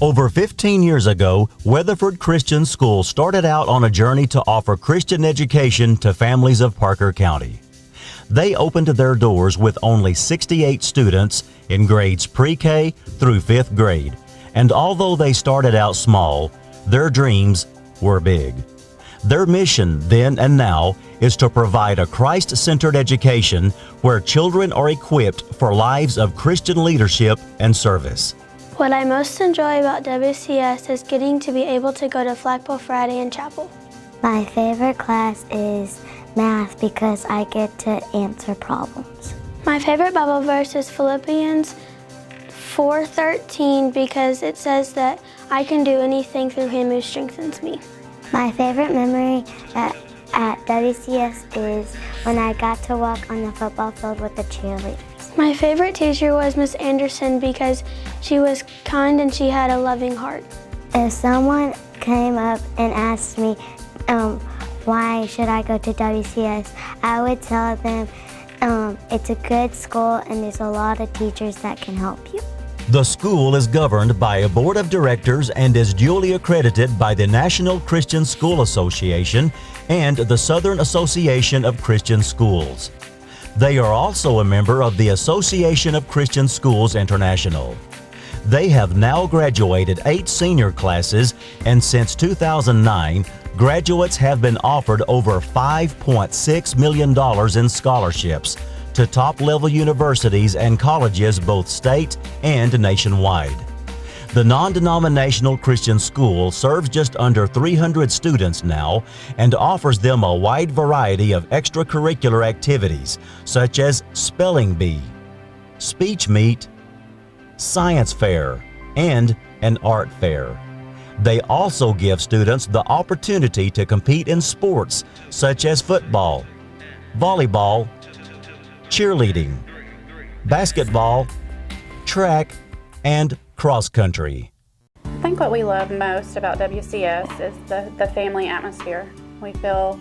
Over 15 years ago, Weatherford Christian School started out on a journey to offer Christian education to families of Parker County. They opened their doors with only 68 students in grades pre-K through 5th grade. And although they started out small, their dreams were big. Their mission then and now is to provide a Christ-centered education where children are equipped for lives of Christian leadership and service. What I most enjoy about WCS is getting to be able to go to Flagpole Friday and chapel. My favorite class is math because I get to answer problems. My favorite Bible verse is Philippians 4:13 because it says that I can do anything through Him who strengthens me. My favorite memory at WCS is when I got to walk on the football field with the cheerleaders. My favorite teacher was Miss Anderson because she was kind and she had a loving heart. If someone came up and asked me why should I go to WCS, I would tell them it's a good school and there's a lot of teachers that can help you. The school is governed by a board of directors and is duly accredited by the National Christian School Association and the Southern Association of Christian Schools. They are also a member of the Association of Christian Schools International. They have now graduated 8 senior classes, and since 2009, graduates have been offered over $5.6 million in scholarships to top-level universities and colleges both state and nationwide. The non-denominational Christian school serves just under 300 students now and offers them a wide variety of extracurricular activities such as spelling bee, speech meet, science fair, and an art fair. They also give students the opportunity to compete in sports such as football, volleyball, cheerleading, basketball, track, and cross country. I think what we love most about WCS is the family atmosphere. We feel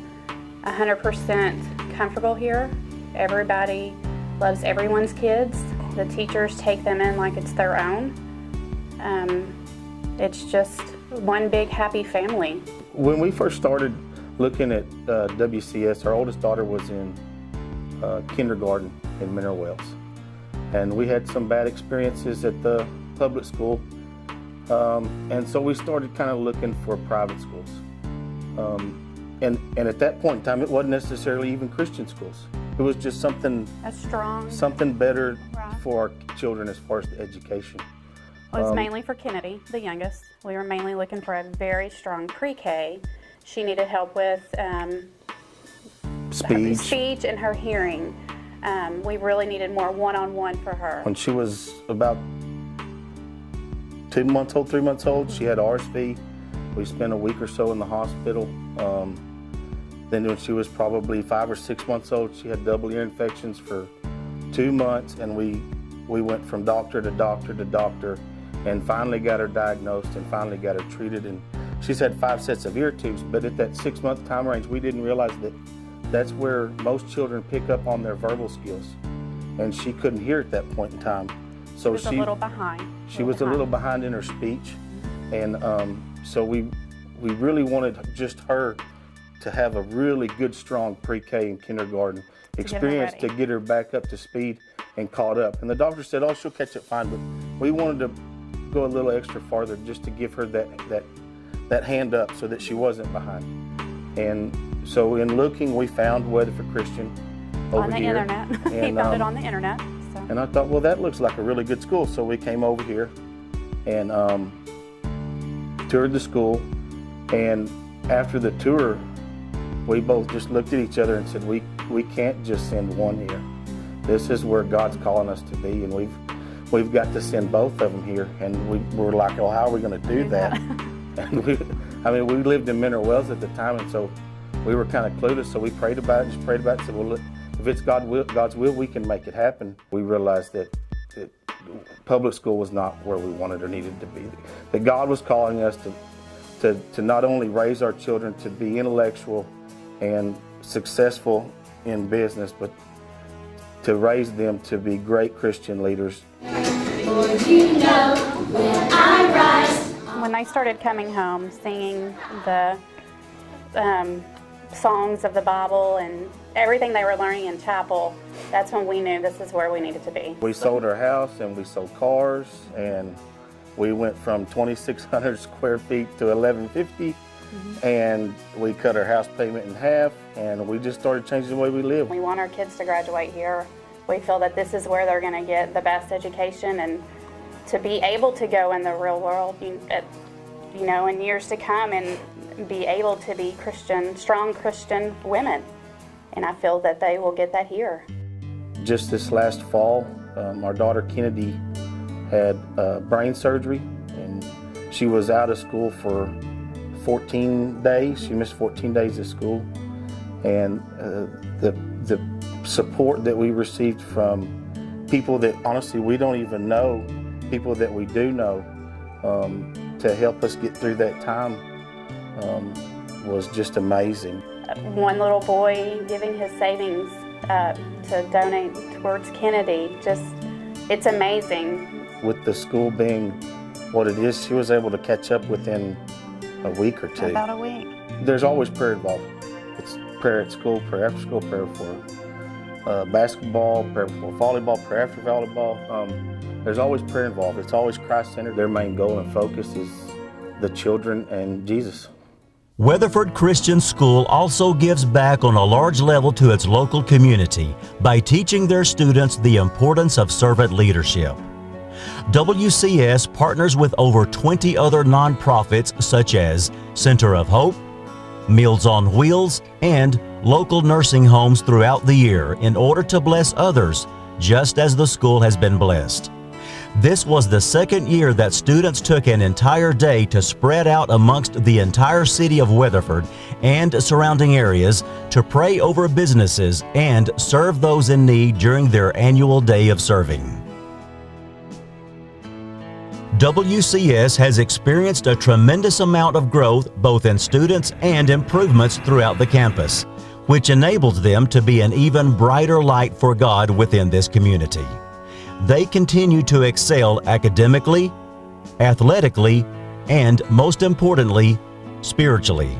100% comfortable here. Everybody loves everyone's kids. The teachers take them in like it's their own. It's just one big happy family. When we first started looking at WCS, our oldest daughter was in kindergarten in Mineral Wells. And we had some bad experiences at the public school. And so we started kind of looking for private schools. And at that point in time, it wasn't necessarily even Christian schools. It was just something better for our children as far as the education. It was mainly for Kennedy, the youngest. We were mainly looking for a very strong pre-K. She needed help with speech and her hearing. We really needed more one-on-one for her. When she was about 2 months old, 3 months old, she had RSV. We spent a week or so in the hospital. Then when she was probably 5 or 6 months old, she had double ear infections for 2 months, and we went from doctor to doctor to doctor and finally got her diagnosed and finally got her treated. And she's had 5 sets of ear tubes, but at that 6-month time range, we didn't realize that that's where most children pick up on their verbal skills. And she couldn't hear at that point in time. So she was a little behind. She was a little behind in her speech. And so we really wanted just her to have a really good, strong pre-K and kindergarten experience to get her back up to speed and caught up. And the doctor said, oh, she'll catch it fine, but we wanted to go a little extra farther just to give her that hand up so that she wasn't behind. And so in looking, we found Weatherford Christian over here. On the internet. He found it on the internet. So. And I thought, well, that looks like a really good school. So we came over here and toured the school. And after the tour, we both just looked at each other and said, we can't just send one here. This is where God's calling us to be, and we've got to send both of them here. And we were like, well, how are we going to do that? And we lived in Mineral Wells at the time, and so we were kind of clueless. So we prayed about it, and said, well, look, if it's God's will, we can make it happen. We realized that public school was not where we wanted or needed to be. That God was calling us to not only raise our children to be intellectual and successful in business, but to raise them to be great Christian leaders. For you know, when I rise, they started coming home singing the songs of the Bible and everything they were learning in chapel, that's when we knew this is where we needed to be. We sold our house and we sold cars, and we went from 2,600 square feet to 1,150, and we cut our house payment in half, and we just started changing the way we live. We want our kids to graduate here. We feel that this is where they're going to get the best education and to be able to go in the real world, you know, in years to come and be able to be Christian, strong Christian women. And I feel that they will get that here. Just this last fall, our daughter Kennedy had brain surgery, and she was out of school for 14 days. She missed 14 days of school. And the support that we received from people that honestly we don't even know, people that we do know, to help us get through that time was just amazing. One little boy giving his savings to donate towards Kennedy, it's amazing. With the school being what it is, she was able to catch up within a week or two. About a week. There's always prayer involved. It's prayer at school, prayer after school, prayer for basketball, prayer for volleyball, prayer after volleyball. There's always prayer involved. It's always Christ-centered. Their main goal and focus is the children and Jesus. Weatherford Christian School also gives back on a large level to its local community by teaching their students the importance of servant leadership. WCS partners with over 20 other nonprofits such as Center of Hope, Meals on Wheels, and local nursing homes throughout the year in order to bless others, just as the school has been blessed. This was the second year that students took an entire day to spread out amongst the entire city of Weatherford and surrounding areas to pray over businesses and serve those in need during their annual day of serving. WCS has experienced a tremendous amount of growth both in students and improvements throughout the campus, which enables them to be an even brighter light for God within this community. They continue to excel academically, athletically, and most importantly, spiritually.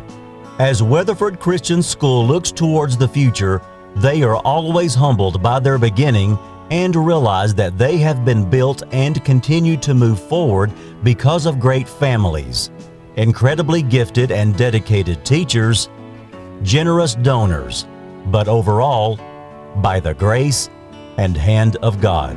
As Weatherford Christian School looks towards the future, they are always humbled by their beginning and realize that they have been built and continue to move forward because of great families, incredibly gifted and dedicated teachers, generous donors, but overall, by the grace and hand of God.